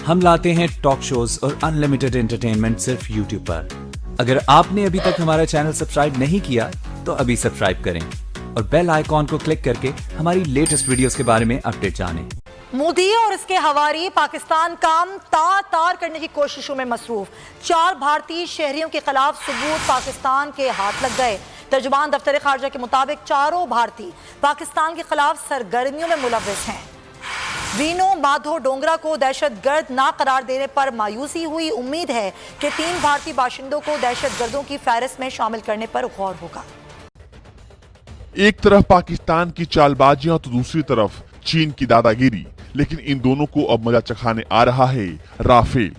हम लाते हैं talk shows और अनलिमिटेड एंटरटेनमेंट सिर्फ यूट्यूब पर। अगर आपने अभी तक हमारा चैनल सब्सक्राइब नहीं किया तो अभी सब्सक्राइब करें और बेल आइकॉन को क्लिक करके हमारी लेटेस्ट वीडियोस के बारे में अपडेट जानें। मोदी और इसके हवारी पाकिस्तान काम तार करने की कोशिशों में मसरूफ। 4 भारतीय शहरियों के खिलाफ सबूत पाकिस्तान के हाथ लग गए। तर्जुमान दफ्तर खारजा के मुताबिक चारों भारतीय पाकिस्तान के खिलाफ सरगर्मियों में मुलव्विस हैं। वीनो माधो डोंगरा को दहशतगर्द ना करार देने पर मायूसी हुई। उम्मीद है कि 3 भारतीय बाशिंदों को दहशतगर्दों की फहरिस्त में शामिल करने पर गौर होगा। एक तरफ पाकिस्तान की चालबाजियां तो दूसरी तरफ चीन की दादागिरी, लेकिन इन दोनों को अब मजा चखाने आ रहा है राफेल।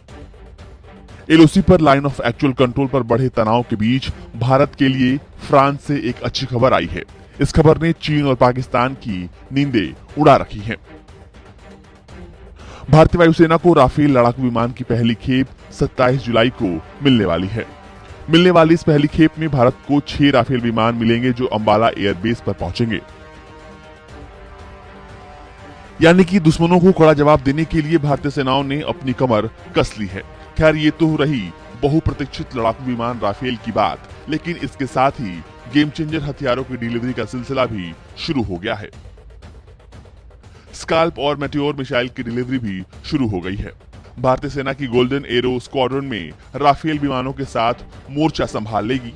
एलओसी पर लाइन ऑफ एक्चुअल कंट्रोल पर बढ़े तनाव के बीच भारत के लिए फ्रांस से एक अच्छी खबर आई है। इस खबर ने चीन और पाकिस्तान की नींदें उड़ा रखी हैं। भारतीय वायुसेना को राफेल लड़ाकू विमान की पहली खेप 27 जुलाई को मिलने वाली है। मिलने वाली इस पहली खेप में भारत को 6 राफेल विमान मिलेंगे जो अंबाला एयरबेस पर पहुंचेंगे। यानी कि दुश्मनों को कड़ा जवाब देने के लिए भारतीय सेनाओं ने अपनी कमर कस ली है। खैर, ये तो रही बहुप्रतीक्षित लड़ाकू विमान राफेल की बात, लेकिन इसके साथ ही गेम चेंजर हथियारों की डिलीवरी का सिलसिला भी शुरू हो गया है। स्काल्प और मेटियोर मिसाइल की डिलीवरी भी शुरू हो गई है। भारतीय सेना की गोल्डन एरो स्क्वाड्रन में राफेल विमानों के साथ मोर्चा संभाल लेगी।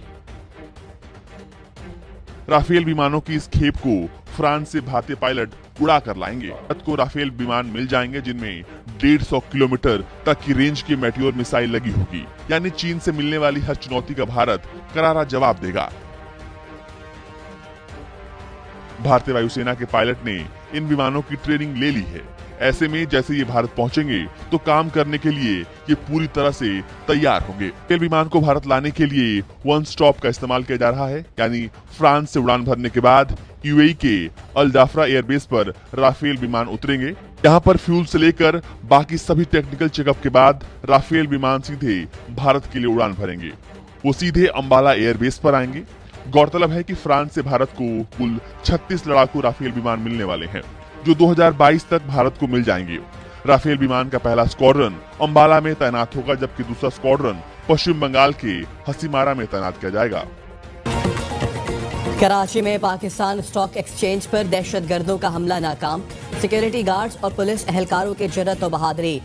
राफेल विमानों की इस खेप को फ्रांस से भारतीय पायलट उड़ा कर लाएंगे। भारत को राफेल विमान मिल जाएंगे जिनमें 150 किलोमीटर तक की रेंज की मेटियोर मिसाइल लगी होगी। यानी चीन से मिलने वाली हर चुनौती का भारत करारा जवाब देगा। भारतीय वायुसेना के पायलट ने इन विमानों की ट्रेनिंग ले ली है। ऐसे में जैसे ये भारत पहुंचेंगे तो काम करने के लिए ये पूरी तरह से तैयार होंगे। राफेल विमान को भारत लाने के लिए वन स्टॉप का इस्तेमाल किया जा रहा है। यानी फ्रांस से उड़ान भरने के बाद यूएई के अल जाफरा एयरबेस पर राफेल विमान उतरेंगे। यहाँ पर फ्यूल से लेकर बाकी सभी टेक्निकल चेकअप के बाद राफेल विमान सीधे भारत के लिए उड़ान भरेंगे। वो सीधे अंबाला एयरबेस पर आएंगे। गौरतलब है कि फ्रांस से भारत को कुल 36 लड़ाकू राफेल विमान मिलने वाले हैं जो 2022 तक भारत को मिल जाएंगे। राफेल विमान का पहला स्क्वाड्रन अंबाला में तैनात होगा, जबकि दूसरा स्क्वाड्रन पश्चिम बंगाल के हसीमारा में तैनात किया जाएगा। कराची में पाकिस्तान स्टॉक एक्सचेंज पर दहशतगर्दों का हमला नाकाम। सिक्योरिटी गार्ड्स और पुलिस एहलकारों की जुर्रत और बहादुरी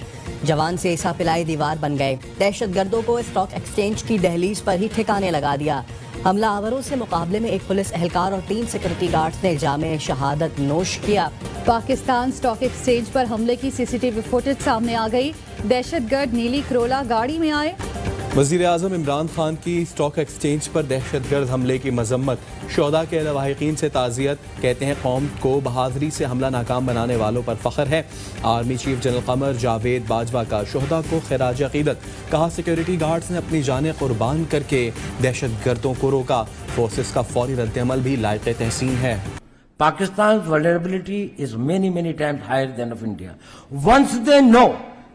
जवान से ईसा पिलाई दीवार बन गए। दहशतगर्दों को स्टॉक एक्सचेंज की दहलीज पर ही ठिकाने लगा दिया। हमला आवरों से मुकाबले में एक पुलिस एहलकार और 3 सिक्योरिटी गार्ड्स ने जामे शहादत नोश किया। पाकिस्तान स्टॉक एक्सचेंज पर हमले की सीसीटीवी फुटेज सामने आ गई। दहशतगर्द नीली करोला गाड़ी में आए। वज़ीर आज़म इमरान खान की स्टॉक एक्सचेंज पर दहशतगर्द हमले की मजम्मत। शोहदा के लवाहिकीन से ताज़ियत। कहते हैं कौम को बहादुरी से हमला नाकाम बनाने वालों पर फख्र है। Army chief general Qamar Javed Bajwa का शोहदा को खिराज अकीदत। कहा सिक्योरिटी गार्ड्स ने अपनी जानें कुर्बान करके दहशतगर्दों को रोका। फोर्सेस का फौरी रद्द-ए-अमल भी लायक तहसीन है। Pakistan's vulnerability is many times higher than of India. Once they know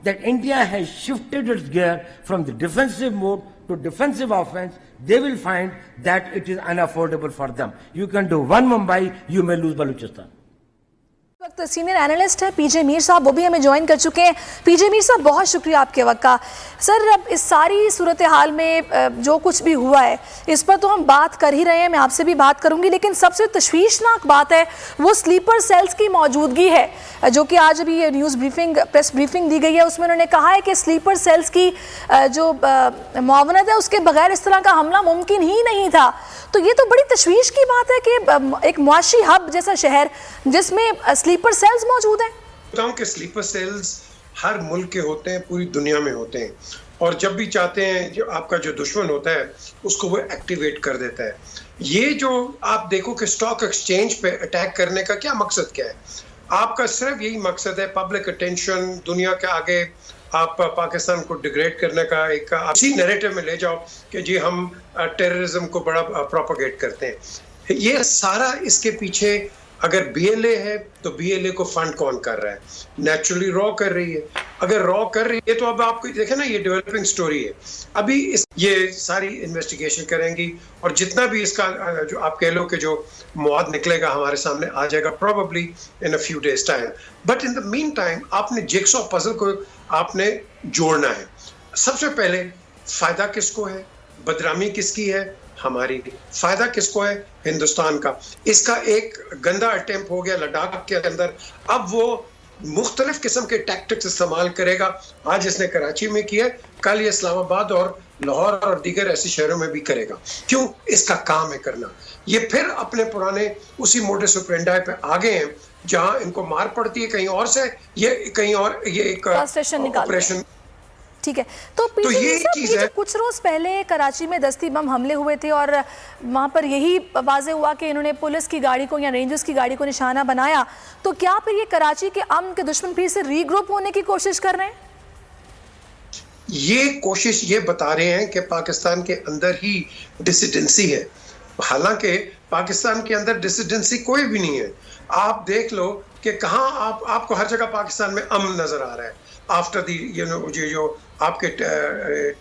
that India has shifted its gear from the defensive mode to defensive offense, they will find that it is unaffordable for them. You can do one Mumbai, you may lose Balochistan. वक्त senior analyst है पीजे मीर साहब, वो भी हमें join कर चुके हैं। पीजे मीर साहब, बहुत शुक्रिया आपके वक्त का। सर, अब इस सारी सूरत हाल में जो कुछ भी हुआ है इस पर तो हम बात कर ही रहे हैं, मैं आपसे भी बात करूंगी, लेकिन सबसे तशवीशनाक बात है वो स्लीपर सेल्स की मौजूदगी है, जो कि आज अभी ये न्यूज़ ब्रीफिंग प्रेस ब्रीफिंग दी गई है, उसमें उन्होंने कहा है कि स्लीपर सेल्स की जो मुआवनत है उसके बगैर इस तरह का हमला मुमकिन ही नहीं था। तो ये तो बड़ी तशवीश की बात है कि एक मुआशी हब जैसा शहर जिसमें स्लीपर सेल्स मौजूद हैं। बताऊं कि स्लीपर सेल्स हर मुल्क के होते हैं, पूरी दुनिया में होते हैं, और जब भी चाहते हैं जो आपका जो दुश्मन होता है उसको वो एक्टिवेट कर देता है। ये जो आप देखो कि स्टॉक एक्सचेंज पे अटैक करने का क्या मकसद क्या है? आपका सिर्फ यही मकसद है पब्लिक अटेंशन, दुनिया के आगे आप पाकिस्तान को डिग्रेड करने का एक इसी नैरेटिव में ले जाओ कि जी हम टेररिज्म को बड़ा प्रोपेगेट करते हैं। ये सारा इसके पीछे अगर बीएलए है तो बीएलए को फंड कौन कर रहा है? नेचुरली रॉ कर रही है। अगर रॉ कर रही है तो अब आपको देखें ना, ये डेवलपिंग स्टोरी है। अभी ये सारी इन्वेस्टिगेशन करेंगी और जितना भी इसका जो आप कह लो कि जो मवाद निकलेगा हमारे सामने आ जाएगा probably in a few days time. But in the mean time आपने जिग्सॉ पजल को आपने जोड़ना है। सबसे पहले फायदा किसको है, बदनामी किसकी है? हमारी। फायदा किसको है? हिंदुस्तान का। इसका एक गंदा अटेम्प्ट हो गया लद्दाख के अंदर, अब वो मुख्तलिफ किस्म के टैक्टिक्स इस्तेमाल करेगा। आज इसने कराची में किया, कल ये इस्लामाबाद और लाहौर और दीगर ऐसे शहरों में भी करेगा। क्यों? इसका काम है करना। ये फिर अपने पुराने उसी मोडस ऑपरेंडी पे आ गए हैं, जहां इनको मार पड़ती है कहीं और से, ये कहीं और ये एक ऑपरेशन। ठीक है, तो ये चीज है। कुछ रोज पहले कराची में दस्ती बम हमले हुए थे और वहां पर यही वाजे हुआ कि इन्होंने पुलिस की गाड़ी को या रेंजर्स की गाड़ी को निशाना बनाया, तो क्या फिर ये कराची के अमन के दुश्मन फिर से रीग्रुप होने की कोशिश कर रहे हैं? ये कोशिश ये बता रहे हैं कि पाकिस्तान के अंदर ही डिसिडेंसी है, हालांकि पाकिस्तान के अंदर डिसिडेंसी कोई भी नहीं है। आप देख लो कि कहाँ आपको हर जगह पाकिस्तान में अमन नजर आ रहा है आफ्टर दी जो आपके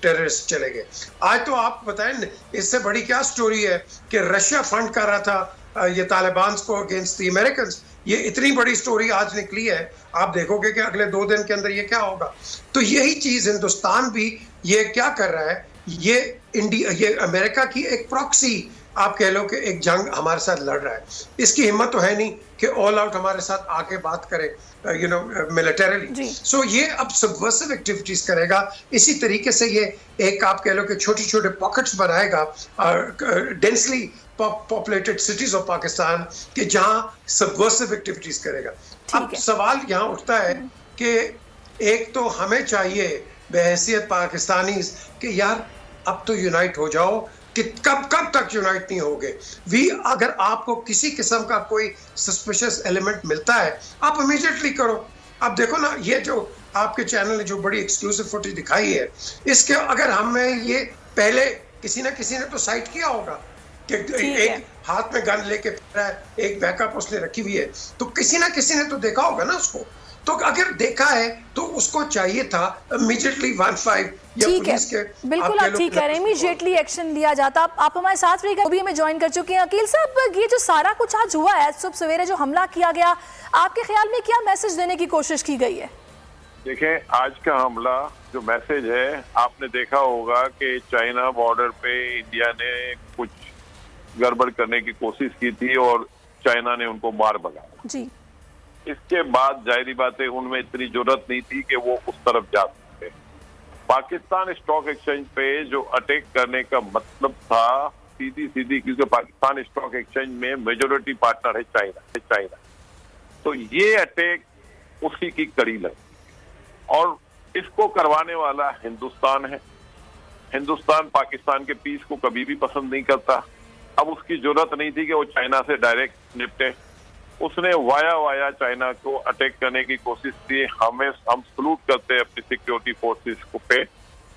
टेररिस्ट चले गए। आज तो आप बताएं इससे बड़ी क्या स्टोरी है कि रशिया फंड कर रहा था ये तालिबान को अगेंस्ट दी अमेरिकन। ये इतनी बड़ी स्टोरी आज निकली है, आप देखोगे कि अगले 2 दिन के अंदर ये क्या होगा। तो यही चीज हिंदुस्तान भी ये क्या कर रहा है, ये इंडिया, ये अमेरिका की एक प्रॉक्सी आप कह लो कि एक जंग हमारे साथ लड़ रहा है। इसकी हिम्मत तो है नहीं कि ऑल आउट हमारे साथ आके बात करे मिलिटरीली। सो ये अब सबवर्सिव एक्टिविटीज करेगा। इसी तरीके से ये एक आप कह लो कि छोटे छोटे पॉकेट्स बनाएगा densely populated cities of Pakistan के जहां सबवर्सिव एक्टिविटीज करेगा। अब सवाल यहाँ उठता है कि एक तो हमें चाहिए बहैसियत पाकिस्तानी कि यार अब तो यूनाइट हो जाओ, कि कब तक यूनाइट नहीं होगे। अगर आपको किसी किस्म का कोई सस्पिशियस एलिमेंट मिलता है आप इमीडिएटली करो। अब देखो ना, ये जो आपके चैनल ने जो बड़ी एक्सक्लूसिव फुटेज दिखाई है, इसके अगर हमें ये पहले किसी ने तो साइट किया होगा कि एक हाथ में गन लेके फिर रहा है, एक बैकअप उसने रखी हुई है, तो किसी ने तो देखा होगा ना उसको। तो अगर देखा है तो उसको चाहिए था इमीडिएटली 15 या पुलिस के। बिल्कुल आप ठीक कह रहे हैं, इमीडिएटली एक्शन लिया जाता। आप हमारे साथ रहिएगा, अभी हमें ज्वाइन कर चुके हैं अकील साहब। ये जो सारा कुछ आज हुआ है, सुबह सवेरे जो हमला किया गया, आपके ख्याल में क्या मैसेज देने की कोशिश की गई है? देखें, आज का हमला जो मैसेज है, आपने देखा होगा कि चाइना बॉर्डर पे इंडिया ने कुछ गड़बड़ करने की कोशिश की थी और चाइना ने उनको मार भगाया जी। इसके बाद जाहिर बात है उनमें इतनी जरूरत नहीं थी कि वो उस तरफ जा सकते। पाकिस्तान स्टॉक एक्सचेंज पे जो अटैक करने का मतलब था सीधी, क्योंकि पाकिस्तान स्टॉक एक्सचेंज में मेजोरिटी पार्टनर है चाइना, तो ये अटैक उसी की कड़ी लगी और इसको करवाने वाला हिंदुस्तान है। हिंदुस्तान पाकिस्तान के पीस को कभी भी पसंद नहीं करता। अब उसकी जरूरत नहीं थी कि वो चाइना से डायरेक्ट निपटे, उसने वाया चाइना को अटैक करने की कोशिश की। हम सलूट करते हैं अपनी सिक्योरिटी फोर्सेस को पे,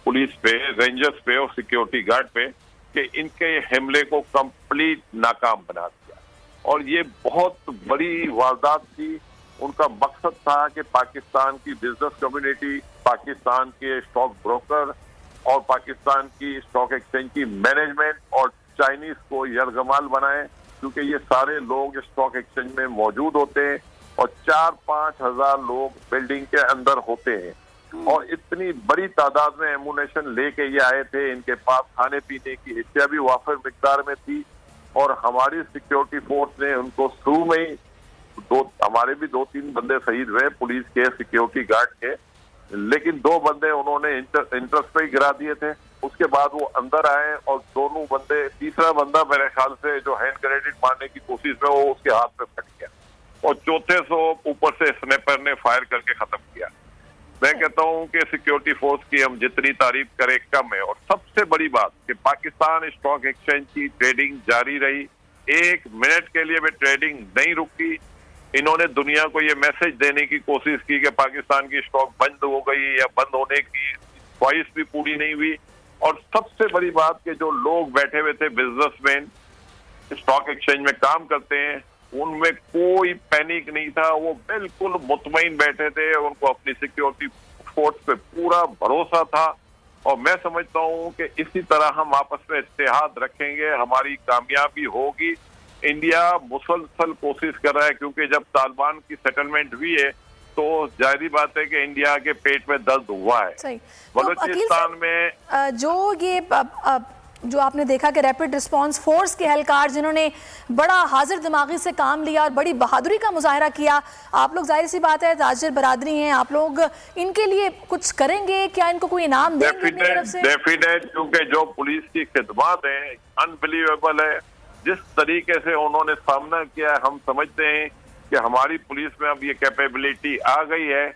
पुलिस पे, रेंजर्स पे और सिक्योरिटी गार्ड पे कि इनके हमले को कंप्लीट नाकाम बना दिया। और ये बहुत बड़ी वारदात थी। उनका मकसद था कि पाकिस्तान की बिजनेस कम्युनिटी, पाकिस्तान के स्टॉक ब्रोकर और पाकिस्तान की स्टॉक एक्सचेंज की मैनेजमेंट और चाइनीज को यरगमाल बनाए, क्योंकि ये सारे लोग स्टॉक एक्सचेंज में मौजूद होते हैं और 4-5 हजार लोग बिल्डिंग के अंदर होते हैं और इतनी बड़ी तादाद में एमुनेशन लेके ये आए थे। इनके पास खाने पीने की अशिया भी वाफिर मिकदार में थी और हमारी सिक्योरिटी फोर्स ने उनको शुरू में ही हमारे भी 2-3 बंदे शहीद हुए पुलिस के, सिक्योरिटी गार्ड के, लेकिन 2 बंदे उन्होंने इंटरेस्ट पे ही गिरा दिए थे। उसके बाद वो अंदर आए और दोनों बंदे, तीसरा बंदा मेरे ख्याल से जो हैंड ग्रेनेड मारने की कोशिश में वो उसके हाथ में फट गया और चौथे से ऊपर से स्नाइपर ने फायर करके खत्म किया। मैं कहता हूं कि सिक्योरिटी फोर्स की हम जितनी तारीफ करें कम है। और सबसे बड़ी बात कि पाकिस्तान स्टॉक एक्सचेंज की ट्रेडिंग जारी रही, 1 मिनट के लिए भी ट्रेडिंग नहीं रुकी। इन्होंने दुनिया को ये मैसेज देने की कोशिश की कि पाकिस्तान की स्टॉक बंद हो गई या बंद होने की ख्वाहिश भी पूरी नहीं हुई। और सबसे बड़ी बात कि जो लोग बैठे हुए थे बिजनेसमैन, स्टॉक एक्सचेंज में काम करते हैं, उनमें कोई पैनिक नहीं था, वो बिल्कुल मुतमईन बैठे थे, उनको अपनी सिक्योरिटी फोर्स पे पूरा भरोसा था। और मैं समझता हूँ कि इसी तरह हम आपस में इत्तेहाद रखेंगे, हमारी कामयाबी होगी। इंडिया मुसलसल कोशिश कर रहा है, क्योंकि जब तालिबान की सेटलमेंट हुई है तो जाहिर बात है कि इंडिया के पेट में दर्द हुआ है। सही। बलूचिस्तान में जो ये जो आपने देखा कि रैपिड रिस्पांस फोर्स के एहलकार जिन्होंने बड़ा हाजिर दिमागी से काम लिया और बड़ी बहादुरी का मुजाहरा किया, आप लोग जाहिर सी बात है ताजिर बरादरी हैं, आप लोग इनके लिए कुछ करेंगे क्या? इनको कोई इनाम देंगे अपनी तरफ से? डेफिनेट, क्योंकि जो पुलिस की खिदमत है अनबिलीवेबल है। जिस तरीके से उन्होंने सामना किया है, हम समझते हैं कि हमारी पुलिस में अब ये कैपेबिलिटी आ गई है